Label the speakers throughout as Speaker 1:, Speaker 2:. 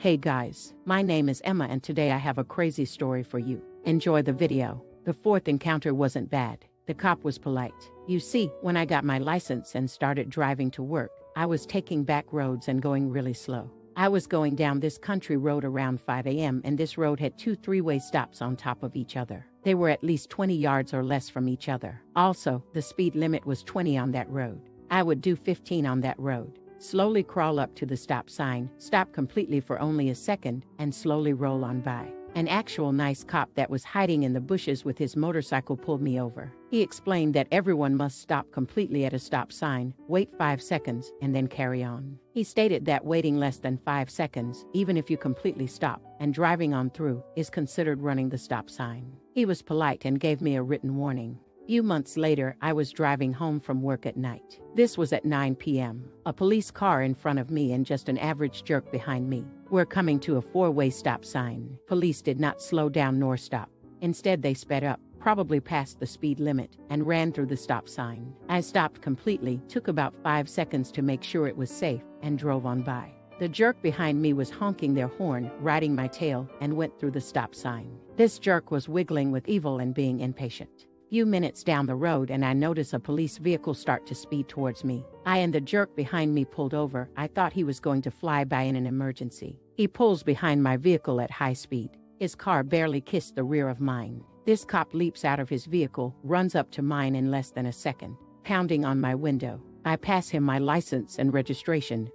Speaker 1: Hey guys, my name is Emma and today I have a crazy story for you. Enjoy the video. The fourth encounter wasn't bad. The cop was polite. You see, when I got my license and started driving to work, I was taking back roads and going really slow. I was going down this country road around 5 a.m. and this road had two three-way stops on top of each other. They were at least 20 yards or less from each other. Also, the speed limit was 20 on that road. I would do 15 on that road. Slowly crawl up to the stop sign, stop completely for only a second, and slowly roll on by. An actual nice cop that was hiding in the bushes with his motorcycle pulled me over. He explained that everyone must stop completely at a stop sign, wait 5 seconds, and then carry on. He stated that waiting less than 5 seconds, even if you completely stop, and driving on through, is considered running the stop sign. He was polite and gave me a written warning. Few months later, I was driving home from work at night. This was at 9 p.m. A police car in front of me and just an average jerk behind me. We're coming to a four-way stop sign. Police did not slow down nor stop. Instead, they sped up, probably past the speed limit, and ran through the stop sign. I stopped completely, took about 5 seconds to make sure it was safe, and drove on by. The jerk behind me was honking their horn, riding my tail, and went through the stop sign. This jerk was wiggling with evil and being impatient. Few minutes down the road and I notice a police vehicle start to speed towards me. I and the jerk behind me pulled over. I thought he was going to fly by in an emergency. He pulls behind my vehicle at high speed. His car barely kissed the rear of mine. This cop leaps out of his vehicle, runs up to mine in less than a second, pounding on my window. I pass him my license and registration,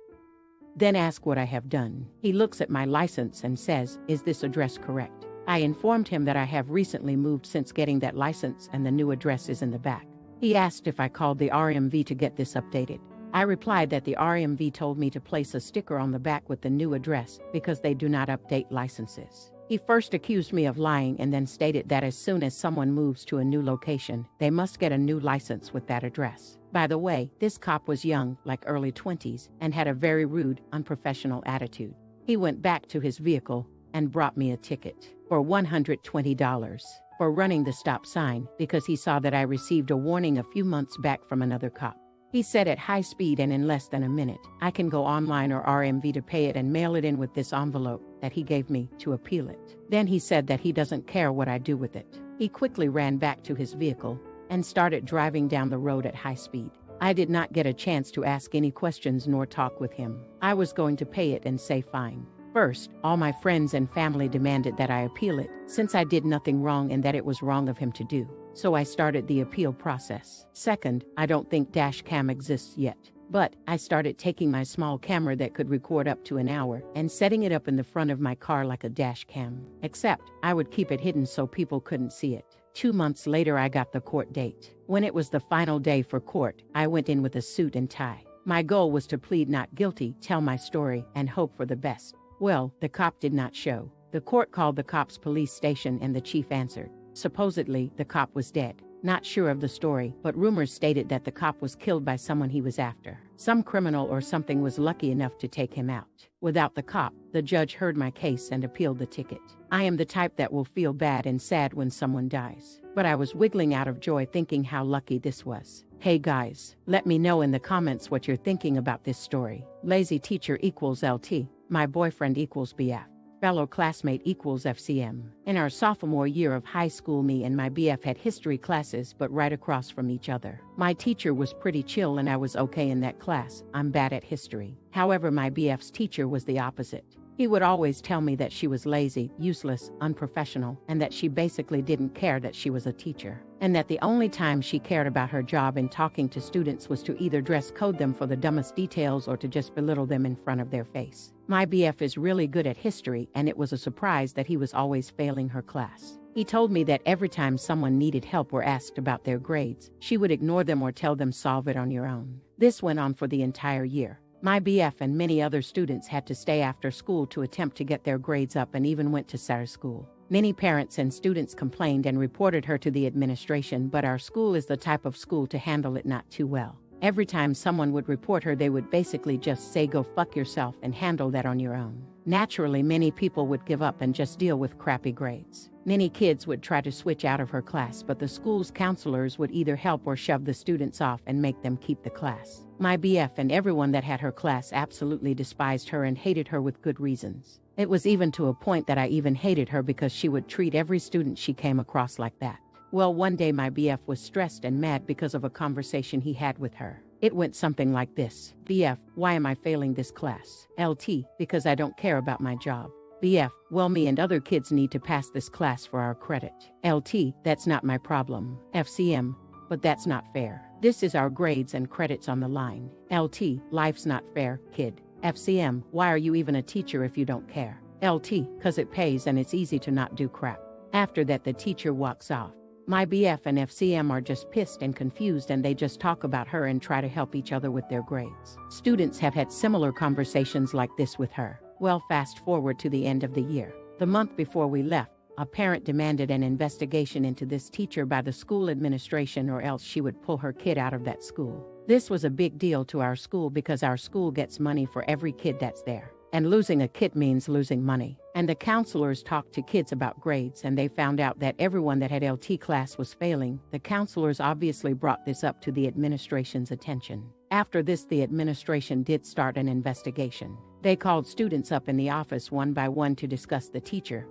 Speaker 1: then ask what I have done. He looks at my license and says, "Is this address correct?" I informed him that I have recently moved since getting that license and the new address is in the back. He asked if I called the RMV to get this updated. I replied that the RMV told me to place a sticker on the back with the new address because they do not update licenses. He first accused me of lying and then stated that as soon as someone moves to a new location, they must get a new license with that address. By the way, this cop was young, like early 20s, and had a very rude, unprofessional attitude. He went back to his vehicle and brought me a ticket for $120 for running the stop sign because he saw that I received a warning a few months back from another cop. He said at high speed and in less than a minute, I can go online or RMV to pay it and mail it in with this envelope that he gave me to appeal it. Then he said that he doesn't care what I do with it. He quickly ran back to his vehicle and started driving down the road at high speed. I did not get a chance to ask any questions nor talk with him. I was going to pay it and say fine. First, all my friends and family demanded that I appeal it, since I did nothing wrong and that it was wrong of him to do. So I started the appeal process. Second, I don't think dash cam exists yet. But I started taking my small camera that could record up to an hour and setting it up in the front of my car like a dash cam. Except, I would keep it hidden so people couldn't see it. 2 months later, I got the court date. When it was the final day for court, I went in with a suit and tie. My goal was to plead not guilty, tell my story, and hope for the best. Well, the cop did not show. The court called the cop's police station and the chief answered. Supposedly, the cop was dead. Not sure of the story, but rumors stated that the cop was killed by someone he was after. Some criminal or something was lucky enough to take him out. Without the cop, the judge heard my case and appealed the ticket. I am the type that will feel bad and sad when someone dies. But I was wiggling out of joy thinking how lucky this was. Hey guys, let me know in the comments what you're thinking about this story. Lazy teacher equals LT. My boyfriend equals BF. Fellow classmate equals FCM. In our sophomore year of high school, me and my BF had history classes but right across from each other. My teacher was pretty chill and I was okay in that class. I'm bad at history. However, my BF's teacher was the opposite. He would always tell me that she was lazy, useless, unprofessional, and that she basically didn't care that she was a teacher. And that the only time she cared about her job in talking to students was to either dress code them for the dumbest details or to just belittle them in front of their face. My BF is really good at history, and it was a surprise that he was always failing her class. He told me that every time someone needed help or asked about their grades, she would ignore them or tell them solve it on your own. This went on for the entire year. My BF and many other students had to stay after school to attempt to get their grades up and even went to Sarah school. Many parents and students complained and reported her to the administration, but our school is the type of school to handle it not too well. Every time someone would report her, they would basically just say go fuck yourself and handle that on your own. Naturally, many people would give up and just deal with crappy grades. Many kids would try to switch out of her class, but the school's counselors would either help or shove the students off and make them keep the class. My BF and everyone that had her class absolutely despised her and hated her with good reasons. It was even to a point that I even hated her because she would treat every student she came across like that. Well, one day my BF was stressed and mad because of a conversation he had with her. It went something like this. BF, why am I failing this class? LT, because I don't care about my job. BF, well, me and other kids need to pass this class for our credit. LT, that's not my problem. FCM, but that's not fair. This is our grades and credits on the line. LT, life's not fair, kid. FCM, why are you even a teacher if you don't care? LT, cause it pays and it's easy to not do crap. After that, the teacher walks off. My BF and FCM are just pissed and confused, and they just talk about her and try to help each other with their grades. Students have had similar conversations like this with her. Well, fast forward to the end of the year. The month before we left, a parent demanded an investigation into this teacher by the school administration, or else she would pull her kid out of that school. This was a big deal to our school because our school gets money for every kid that's there. And losing a kid means losing money. And the counselors talked to kids about grades, and they found out that everyone that had LT class was failing. The counselors obviously brought this up to the administration's attention. After this, the administration did start an investigation. They called students up in the office one by one to discuss the teacher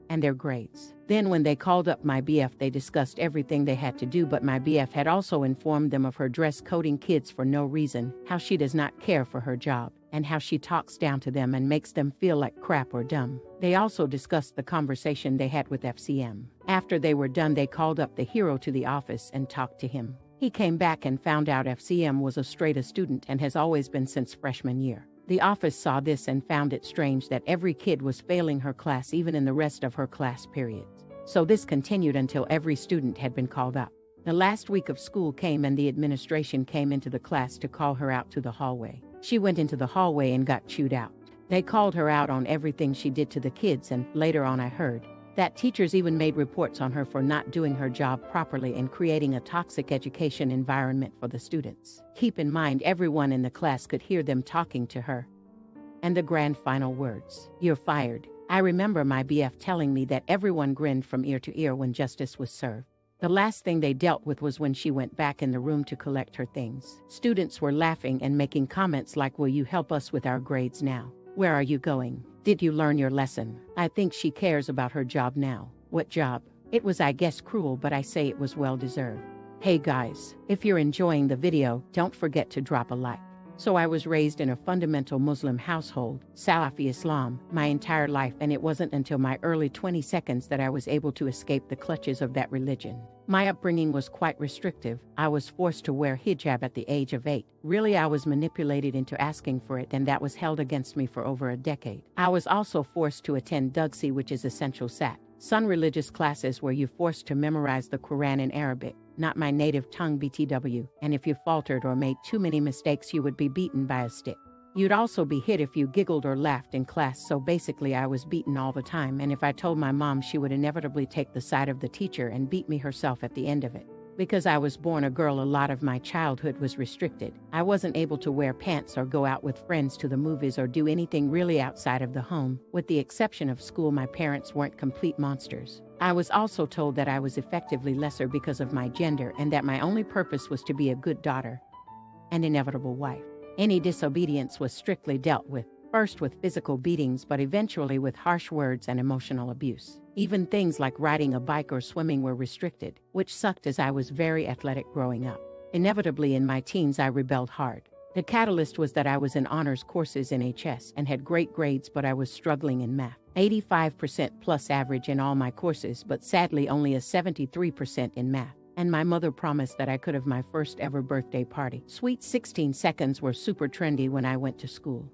Speaker 1: and their grades. Then when they called up my BF, they discussed everything they had to do, but my BF had also informed them of her dress coding kids for no reason, how she does not care for her job, and how she talks down to them and makes them feel like crap or dumb. They also discussed the conversation they had with FCM. After they were done, they called up the hero to the office and talked to him. He came back and found out FCM was a straight A student and has always been since freshman year. The office saw this and found it strange that every kid was failing her class even in the rest of her class periods. So this continued until every student had been called up. The last week of school came and the administration came into the class to call her out to the hallway. She went into the hallway and got chewed out. They called her out on everything she did to the kids, and later on I heard that teachers even made reports on her for not doing her job properly and creating a toxic education environment for the students. Keep in mind, everyone in the class could hear them talking to her. And the grand final words, "You're fired." I remember my BF telling me that everyone grinned from ear to ear when justice was served. The last thing they dealt with was when she went back in the room to collect her things. Students were laughing and making comments like, "Will you help us with our grades now? Where are you going? Did you learn your lesson?" I think she cares about her job now. What job? It was, I guess, cruel, but I say it was well deserved. Hey guys, if you're enjoying the video, don't forget to drop a like. So I was raised in a fundamental Muslim household, Salafi Islam, my entire life, and it wasn't until my early 20s that I was able to escape the clutches of that religion. My upbringing was quite restrictive. I was forced to wear hijab at the age of 8. Really, I was manipulated into asking for it, and that was held against me for over a decade. I was also forced to attend Dugsi, which is essential sat. Some religious classes where you're forced to memorize the Quran in Arabic, not my native tongue BTW, and if you faltered or made too many mistakes, you would be beaten by a stick. You'd also be hit if you giggled or laughed in class, so basically I was beaten all the time, and if I told my mom, she would inevitably take the side of the teacher and beat me herself at the end of it. Because I was born a girl, a lot of my childhood was restricted. I wasn't able to wear pants or go out with friends to the movies or do anything really outside of the home. With the exception of school, my parents weren't complete monsters. I was also told that I was effectively lesser because of my gender and that my only purpose was to be a good daughter and inevitable wife. Any disobedience was strictly dealt with, first with physical beatings, but eventually with harsh words and emotional abuse. Even things like riding a bike or swimming were restricted, which sucked as I was very athletic growing up. Inevitably, in my teens, I rebelled hard. The catalyst was that I was in honors courses in HS and had great grades, but I was struggling in math. 85% plus average in all my courses, but sadly only a 73% in math. And my mother promised that I could have my first ever birthday party. Sweet 16 seconds were super trendy when I went to school.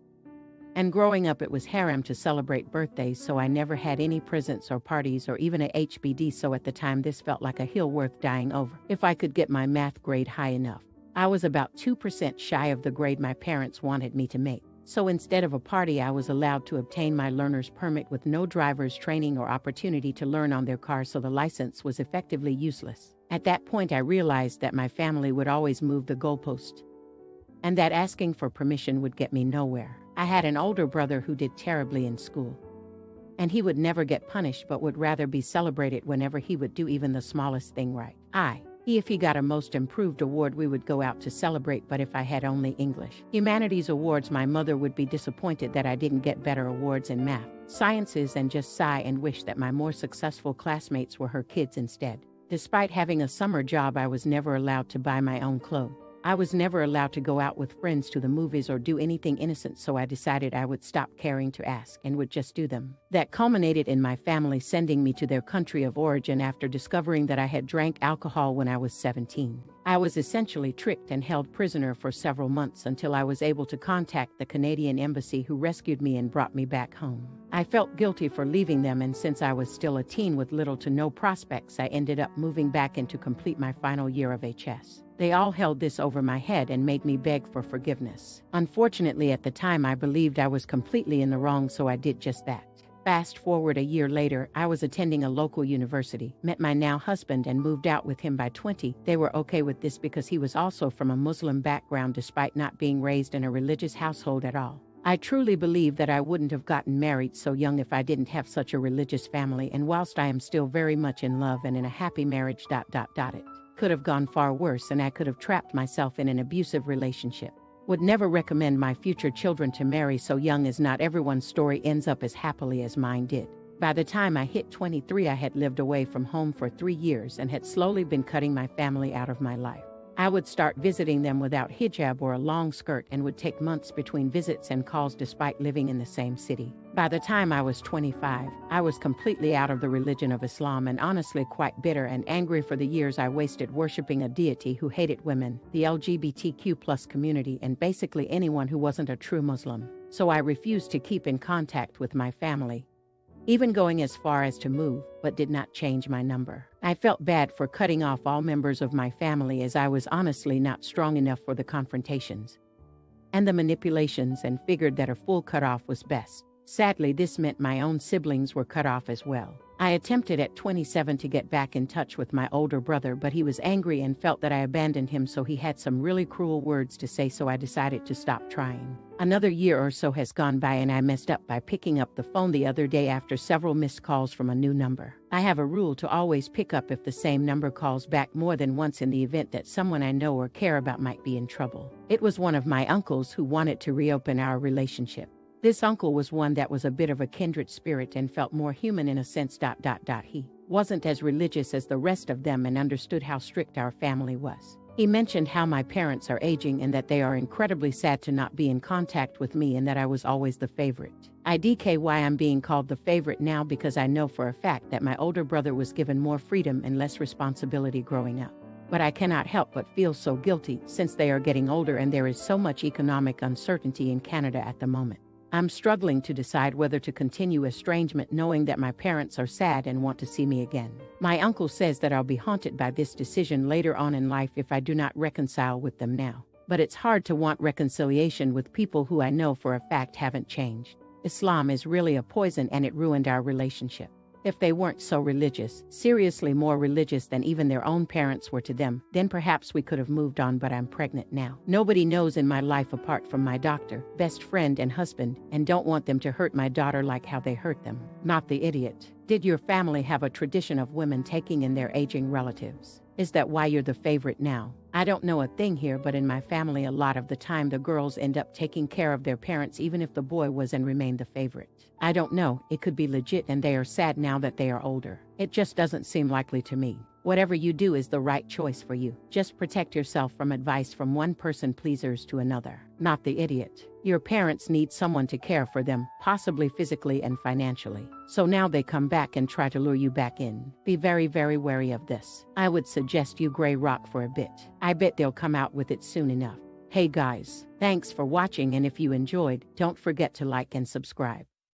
Speaker 1: And growing up, it was haram to celebrate birthdays, so I never had any presents or parties or even a HBD, so at the time this felt like a hill worth dying over. If I could get my math grade high enough. I was about 2% shy of the grade my parents wanted me to make. So instead of a party, I was allowed to obtain my learner's permit with no driver's training or opportunity to learn on their car, so the license was effectively useless. At that point, I realized that my family would always move the goalpost, and that asking for permission would get me nowhere. I had an older brother who did terribly in school, and he would never get punished but would rather be celebrated whenever he would do even the smallest thing right. I If he got a most improved award, we would go out to celebrate, but if I had only English, humanities awards, my mother would be disappointed that I didn't get better awards in math, sciences, and just sigh and wish that my more successful classmates were her kids instead. Despite having a summer job, I was never allowed to buy my own clothes. I was never allowed to go out with friends to the movies or do anything innocent, so I decided I would stop caring to ask and would just do them. That culminated in my family sending me to their country of origin after discovering that I had drank alcohol when I was 17. I was essentially tricked and held prisoner for several months until I was able to contact the Canadian embassy, who rescued me and brought me back home. I felt guilty for leaving them, and since I was still a teen with little to no prospects, I ended up moving back in to complete my final year of HS. They all held this over my head and made me beg for forgiveness. Unfortunately, at the time, I believed I was completely in the wrong, so I did just that. Fast forward a year later, I was attending a local university, met my now husband, and moved out with him by 20. They were okay with this because he was also from a Muslim background despite not being raised in a religious household at all. I truly believe that I wouldn't have gotten married so young if I didn't have such a religious family, and whilst I am still very much in love and in a happy marriage, it could have gone far worse, and I could have trapped myself in an abusive relationship. Would never recommend my future children to marry so young, as not everyone's story ends up as happily as mine did. By the time I hit 23, I had lived away from home for 3 years and had slowly been cutting my family out of my life. I would start visiting them without hijab or a long skirt and would take months between visits and calls despite living in the same city. By the time I was 25, I was completely out of the religion of Islam and honestly quite bitter and angry for the years I wasted worshiping a deity who hated women, the LGBTQ+ community, and basically anyone who wasn't a true Muslim. So I refused to keep in contact with my family, even going as far as to move, but did not change my number. I felt bad for cutting off all members of my family, as I was honestly not strong enough for the confrontations and the manipulations, and figured that a full cutoff was best. Sadly, this meant my own siblings were cut off as well. I attempted at 27 to get back in touch with my older brother, but he was angry and felt that I abandoned him, so he had some really cruel words to say, so I decided to stop trying. Another year or so has gone by, and I messed up by picking up the phone the other day after several missed calls from a new number. I have a rule to always pick up if the same number calls back more than once, in the event that someone I know or care about might be in trouble. It was one of my uncles who wanted to reopen our relationship. This uncle was one that was a bit of a kindred spirit and felt more human in a sense. He wasn't as religious as the rest of them and understood how strict our family was. He mentioned how my parents are aging and that they are incredibly sad to not be in contact with me, and that I was always the favorite. Why I'm being called the favorite now, because I know for a fact that my older brother was given more freedom and less responsibility growing up. But I cannot help but feel so guilty since they are getting older and there is so much economic uncertainty in Canada at the moment. I'm struggling to decide whether to continue estrangement, knowing that my parents are sad and want to see me again. My uncle says that I'll be haunted by this decision later on in life if I do not reconcile with them now. But it's hard to want reconciliation with people who I know for a fact haven't changed. Islam is really a poison, and it ruined our relationship. If they weren't so religious, seriously more religious than even their own parents were to them, then perhaps we could have moved on, but I'm pregnant now. Nobody knows in my life apart from my doctor, best friend, and husband, and don't want them to hurt my daughter like how they hurt them. Not the idiot. Did your family have a tradition of women taking in their aging relatives? Is that why you're the favorite now? I don't know a thing here, but in my family a lot of the time the girls end up taking care of their parents even if the boy was and remained the favorite. I don't know, it could be legit and they are sad now that they are older. It just doesn't seem likely to me. Whatever you do is the right choice for you. Just protect yourself from advice from one person pleasers to another. Not the idiot. Your parents need someone to care for them, possibly physically and financially. So now they come back and try to lure you back in. Be very, very wary of this. I would suggest you gray rock for a bit. I bet they'll come out with it soon enough. Hey guys, thanks for watching, and if you enjoyed, don't forget to like and subscribe.